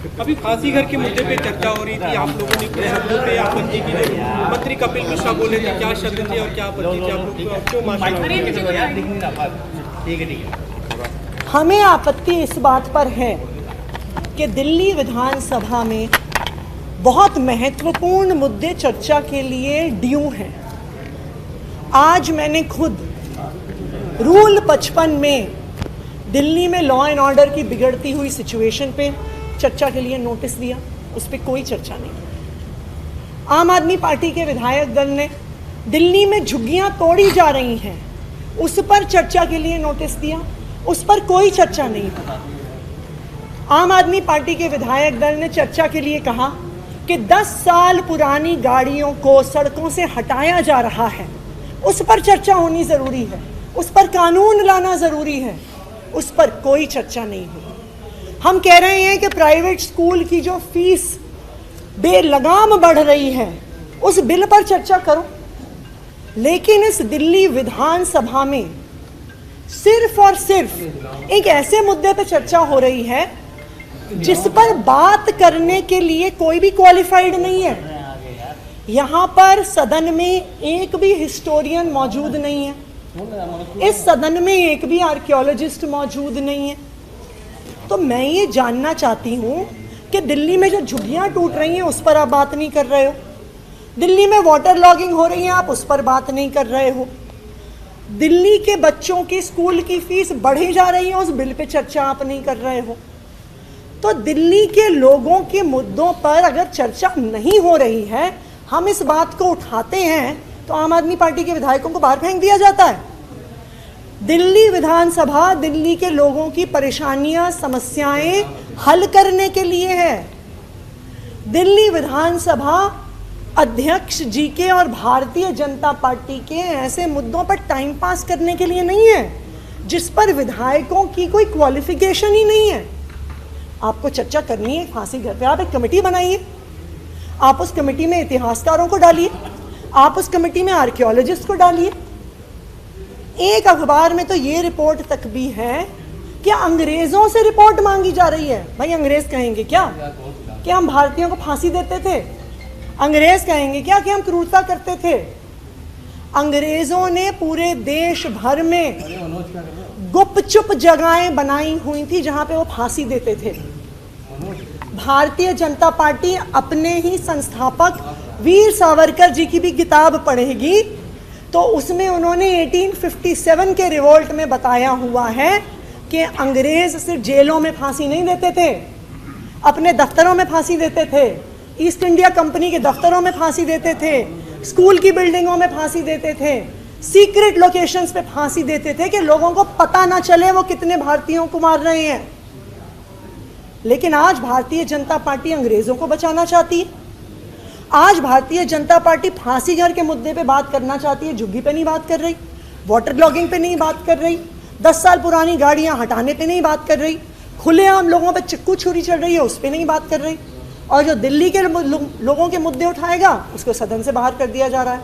अभी फांसी घर के मुद्दे पे चर्चा हो रही थी, आप लोगों ने कुछ शब्दों पे आपत्ति की थी। मंत्री कपिल मिश्रा बोले थे, क्या शब्द थे और क्या आपत्ति थी? आप लोग क्यों हमें आपत्ति इस बात पर है कि दिल्ली विधानसभा में बहुत महत्वपूर्ण मुद्दे चर्चा के लिए ड्यू हैं। आज मैंने खुद रूल 55 में दिल्ली में लॉ एंड ऑर्डर की बिगड़ती हुई सिचुएशन पे चर्चा के लिए नोटिस दिया, उस पर कोई चर्चा नहीं। आम आदमी पार्टी के विधायक दल ने दिल्ली में झुग्गियां तोड़ी जा रही हैं, उस पर चर्चा के लिए नोटिस दिया, उस पर कोई चर्चा नहीं हुई। आम आदमी पार्टी के विधायक दल ने चर्चा के लिए कहा कि 10 साल पुरानी गाड़ियों को सड़कों से हटाया जा रहा है, उस पर चर्चा होनी ज़रूरी है, उस पर कानून लाना ज़रूरी है, उस पर कोई चर्चा नहीं हुई। हम कह रहे हैं कि प्राइवेट स्कूल की जो फीस बेलगाम बढ़ रही है, उस बिल पर चर्चा करो। लेकिन इस दिल्ली विधानसभा में सिर्फ और सिर्फ एक ऐसे मुद्दे पर चर्चा हो रही है जिस पर बात करने के लिए कोई भी क्वालिफाइड नहीं है। यहाँ पर सदन में एक भी हिस्टोरियन मौजूद नहीं है, इस सदन में एक भी आर्कियोलॉजिस्ट मौजूद नहीं है। तो मैं ये जानना चाहती हूँ कि दिल्ली में जो झुग्गियाँ टूट रही हैं उस पर आप बात नहीं कर रहे हो, दिल्ली में वाटर लॉगिंग हो रही है आप उस पर बात नहीं कर रहे हो, दिल्ली के बच्चों की स्कूल की फीस बढ़ी जा रही है उस बिल पे चर्चा आप नहीं कर रहे हो। तो दिल्ली के लोगों के मुद्दों पर अगर चर्चा नहीं हो रही है, हम इस बात को उठाते हैं तो आम आदमी पार्टी के विधायकों को बाहर फेंक दिया जाता है। दिल्ली विधानसभा दिल्ली के लोगों की परेशानियां समस्याएं हल करने के लिए है। दिल्ली विधानसभा अध्यक्ष जी के और भारतीय जनता पार्टी के ऐसे मुद्दों पर टाइम पास करने के लिए नहीं है जिस पर विधायकों की कोई क्वालिफिकेशन ही नहीं है। आपको चर्चा करनी है फांसी घर पे, आप एक कमेटी बनाइए, आप उस कमेटी में इतिहासकारों को डालिए, आप उस कमेटी में आर्कियोलॉजिस्ट को डालिए। एक अखबार में तो ये रिपोर्ट तक भी है कि अंग्रेजों से रिपोर्ट मांगी जा रही है। भाई अंग्रेज कहेंगे क्या कि हम भारतीयों को फांसी देते थे? अंग्रेज कहेंगे क्या कि हम क्रूरता करते थे? अंग्रेजों ने पूरे देश भर में गुपचुप जगहें बनाई हुई थी जहां पे वो फांसी देते थे। भारतीय जनता पार्टी अपने ही संस्थापक वीर सावरकर जी की भी किताब पढ़ेगी तो उसमें उन्होंने 1857 के रिवोल्ट में बताया हुआ है कि अंग्रेज सिर्फ जेलों में फांसी नहीं देते थे, अपने दफ्तरों में फांसी देते थे, ईस्ट इंडिया कंपनी के दफ्तरों में फांसी देते थे, स्कूल की बिल्डिंगों में फांसी देते थे, सीक्रेट लोकेशंस पे फांसी देते थे कि लोगों को पता ना चले वो कितने भारतीयों को मार रहे हैं। लेकिन आज भारतीय जनता पार्टी अंग्रेजों को बचाना चाहती है। आज भारतीय जनता पार्टी फांसी घर के मुद्दे पे बात करना चाहती है, झुग्गी पे नहीं बात कर रही, वाटर लॉगिंग पे नहीं बात कर रही, 10 साल पुरानी गाड़ियां हटाने पे नहीं बात कर रही, खुलेआम लोगों पे चिक्कू छुरी चल रही है उस पे नहीं बात कर रही, और जो दिल्ली के लोगों के मुद्दे उठाएगा उसको सदन से बाहर कर दिया जा रहा है।